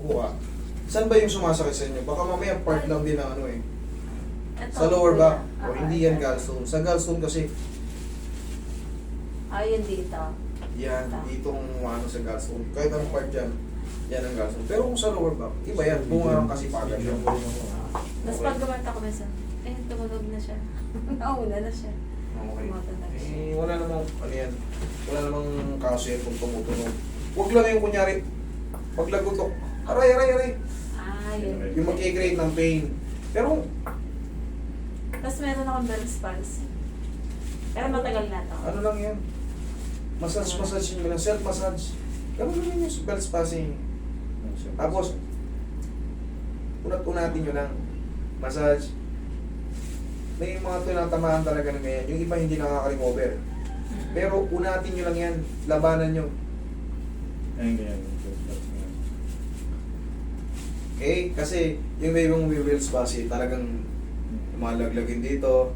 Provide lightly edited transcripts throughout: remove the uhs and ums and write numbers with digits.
Upo ka. Saan ba yung sumasakit sa inyo? Baka mamaya part lang din ng ano eh. Ito, Sa lower kuya. back. O hindi yan gallstone. Sa gallstone kasi, Ayun dito. yan, ditong ano sa gallstone. Kahit anong part dyan, yan ang gallstone. Pero kung sa lower back, iba yan. Bunga ng kasipagan yun. Tapos pag gumanta ko minsan, tumunog na siya. Nauna na siya. Okay. Tumatalag siya. Eh, wala namang, ano yan, wala namang kaso yan kung tumutunog. Huwag lang yung kunyari, paglagotok, aray. Yun. Yung mag-create ng pain. Pero, Tapos meron akong Bell's palsy. Pero matagal na to. ano lang yan, massage nyo lang, self-massage. Gano'n lang yung Bell's palsy. Tapos, unat-unatin nyo lang, massage. May mga tinatamaan talaga ng ganyan. Yung iba hindi nakaka-recover. Pero unatin nyo lang yan, labanan nyo. Ayun, ganyan. Okay? Kasi yung may ibang Bell's palsy, talagang lumalaglagin dito,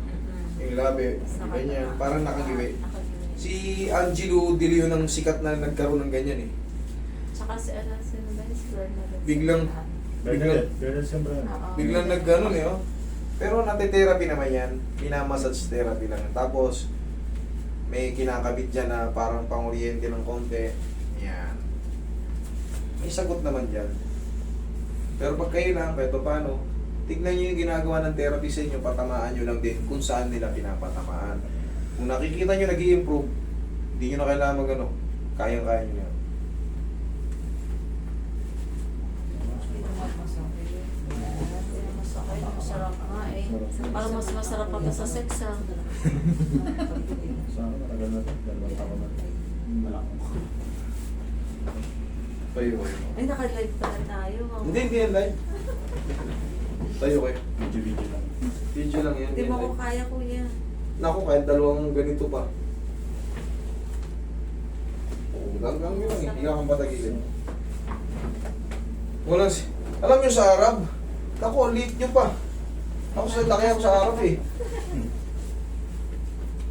yung labi, ganyan, parang nakagiwi. Si Angelo Di Leon ang sikat na nagkaroon ng ganyan eh. Tsaka si Bernadette. Ganyan siyempre. Biglang nagganon eh, oh. Pero nate-therapy naman yan, minamassage therapy lang. Tapos, may kinakabit dyan na parang pang-oriente ng konti. Yan. May sagot naman dyan. Pero pag kayo lang, kahit paano, tignan nyo yung ginagawa ng therapy sa inyo, patamaan nyo lang din kung saan nila pinapatamaan. Kung nakikita nyo nag-i-improve, hindi nyo na kailangan mag-ano, kayang-kaya nyo yan. Masarap nga eh. Parang mas masarap pa sa sex ah. Sa akin, matagal na ito. Dalawang taon na ito. Malaki. Tayo kayo. Ay, naka-live pala tayo. Hindi yan live. Tayo kayo. Video lang. Video lang yan. Hindi yan mo ko live. kaya, kuya. Naku, kahit dalawang ganito pa. Hanggang yun lang eh. Hindi ka kang patagilin. Walang si... Alam nyo sa Arab, ako, liit nyo pa. Ako sa laki ako sa Arab eh.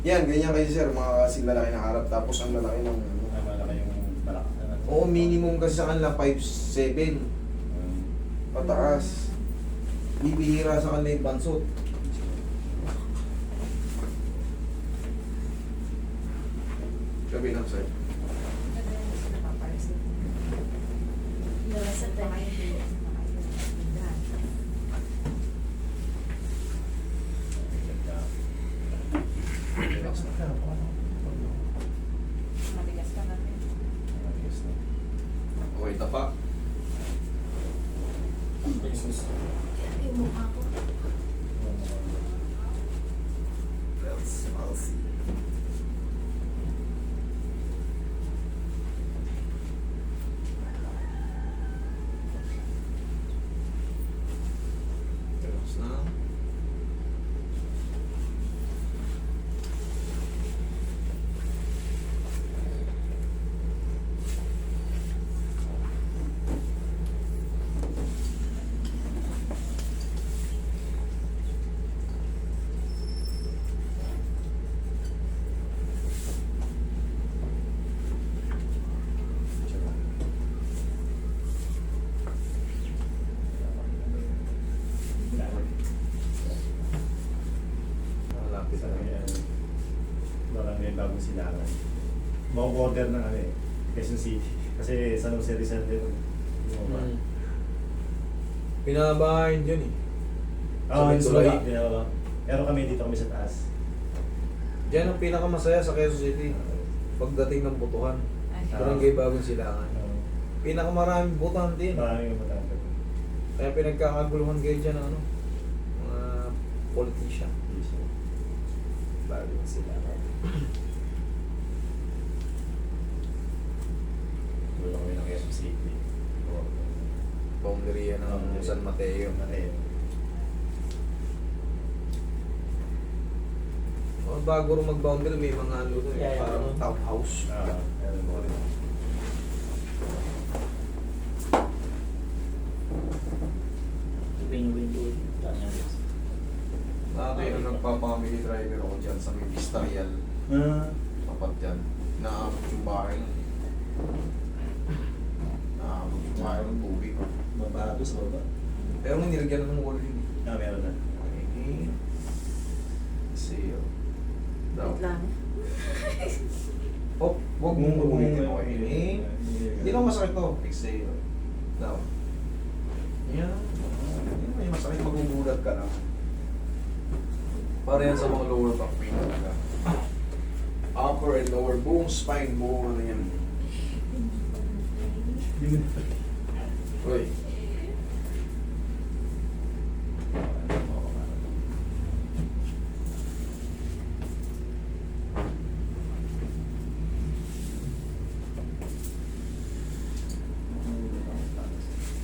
Yan, ganyan kasi sir, mga kasing lalaki ng Arab, tapos ang lalaki ng... Ay, malaki yung malaki. Oo, minimum kasi sa kanila 5'7". Pataas. Bibihira sa kanila yung bansot. Gabi lang sir. Sa tayo. Relax na. Matigas ka natin. Okay, tapa. Yung mukha ko. Let's see. Relax na. Malapit Sa na. akin, barangay bagong silangan. Mau-order ng ano eh, Quezon City. Kasi San Jose Rizal din. Mm. Pinabahain dyan eh. Oo, Sa yung Tulay. Tulay. Pero kami dito kami sa taas. Diyan ang pinakamasaya sa Quezon City. Pagdating ng butuhan. Ay, Barangay Bagong Silangan. Pinakamaraming butuhan din. Maraming yung matanda. Kaya pinagkakaguluhan kayo dyan ng ano, mga politician. Bagong Silangan. Tulo kami ng Quezon City. Boundary yan ng San Mateo. Oh, bago rin mag-boundary, may mga ano doon, Yeah, yeah. parang townhouse. Meron mo rin. Win-win. Dati nung nagpa-family driver ako dyan sa may Vistarial, tapat dyan, naabot yung bahay. Naabot yung bahay ng tubig. doon sa baba. Pero nung nilagyan na ng wall yun. Meron na. Okay. Exhale. Down. Wait lang. Oh, huwag mong ulitin mo. Inhale. Hindi na masakit to. Exhale. Down. Yan. Hindi na may masakit. Magugulat ka lang. Para yan sa mga lower back pain talaga. Upper and lower. Buong spine. Buong ano yan. Uy.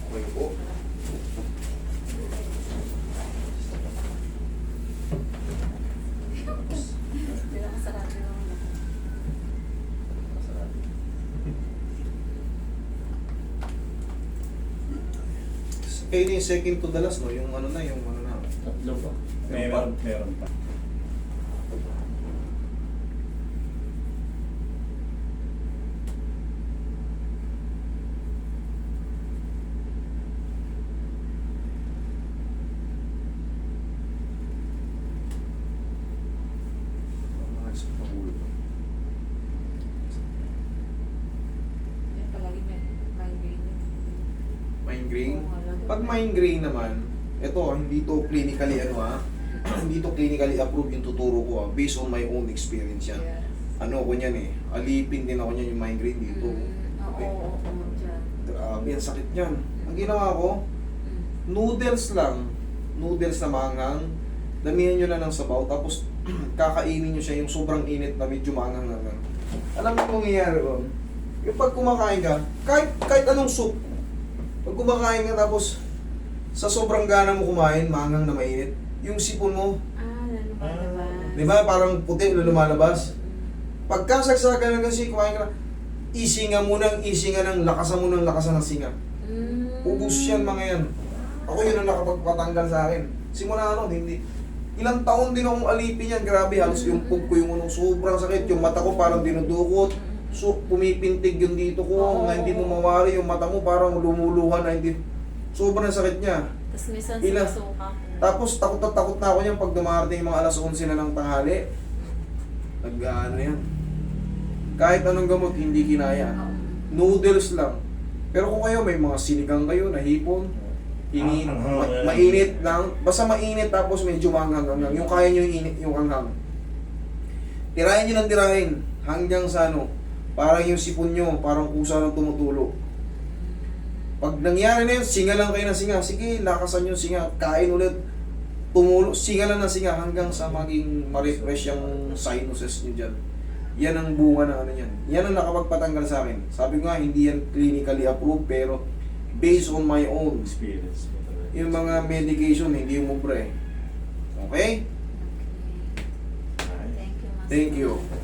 Okay po. Hindi na masarap yung Kayo yung second to the last, no? Yung ano na, yung ano na. Tatlo pa. Meron pa. Yan palagi may migraine. Migraine. Oo, alam. Pag migraine naman, ito, hindi to clinically ano ha, hindi to clinically approved yung tuturo ko ha, based on my own experience yan. Yes. Ano ko niyan eh, alipin din ako niyan yung migraine dito. Oo, dyan. Grabe, ang sakit niyan. Ang ginawa ko, Mm. noodles na manghang, damihan nyo na ng sabaw, tapos kakainin nyo siya yung sobrang init na medyo manghang na. Alam mo kung nangyayari ko? Yung pag kumakain ka, kahit anong soup, pag kumakain ka tapos sa sobrang gana mo kumain, manghang na mainit, yung sipon mo, Lumalabas. di ba parang puti lumalabas? Pagkasagsagan ng kasi kumain ka na, isinga ng lakasan mo ng lakasan ng singa. Ubus yan mga yan. Ako yun ang nakapagpatanggal sa akin. Simula ano, hindi. Ilang taon din akong alipin yan. Grabe, halos yung pug ko yung unong sobrang sakit. Yung mata ko parang dinudukot. So, pumipintig yung dito ko. Na hindi mo mawari yung mata mo parang lumuluhan na hindi. Sobrang sakit niya. Tapos minsan Ilan? sinusuka ko. Tapos takot na takot na ako niyan pag dumarating yung mga alas 11 na ng tanghali. Nag-ano yan. Kahit anong gamot, hindi kinaya. Noodles lang. Pero kung kayo, may mga sinigang kayo na hipon, mainit lang. Basta mainit tapos medyo manghang-hanghang. Yung kaya nyo yung init, yung hanghang. Tirahin nyo ng tirahin hanggang sa ano, parang yung sipon nyo, parang kusa ng tumutulo. Pag nangyari na yun, singa lang kayo ng singa. Sige, lakasan nyo singa. Kain ulit. Tumulo, singa lang ng singa hanggang sa maging ma-refresh yung sinuses nyo dyan. Yan ang bunga ng ano yan. Yan ang nakapagpatanggal sa akin. Sabi ko nga, hindi yan clinically approved, pero based on my own. Experience. Yung mga medication, hindi yung mubra eh. Okay? Thank you, Mas. Thank you.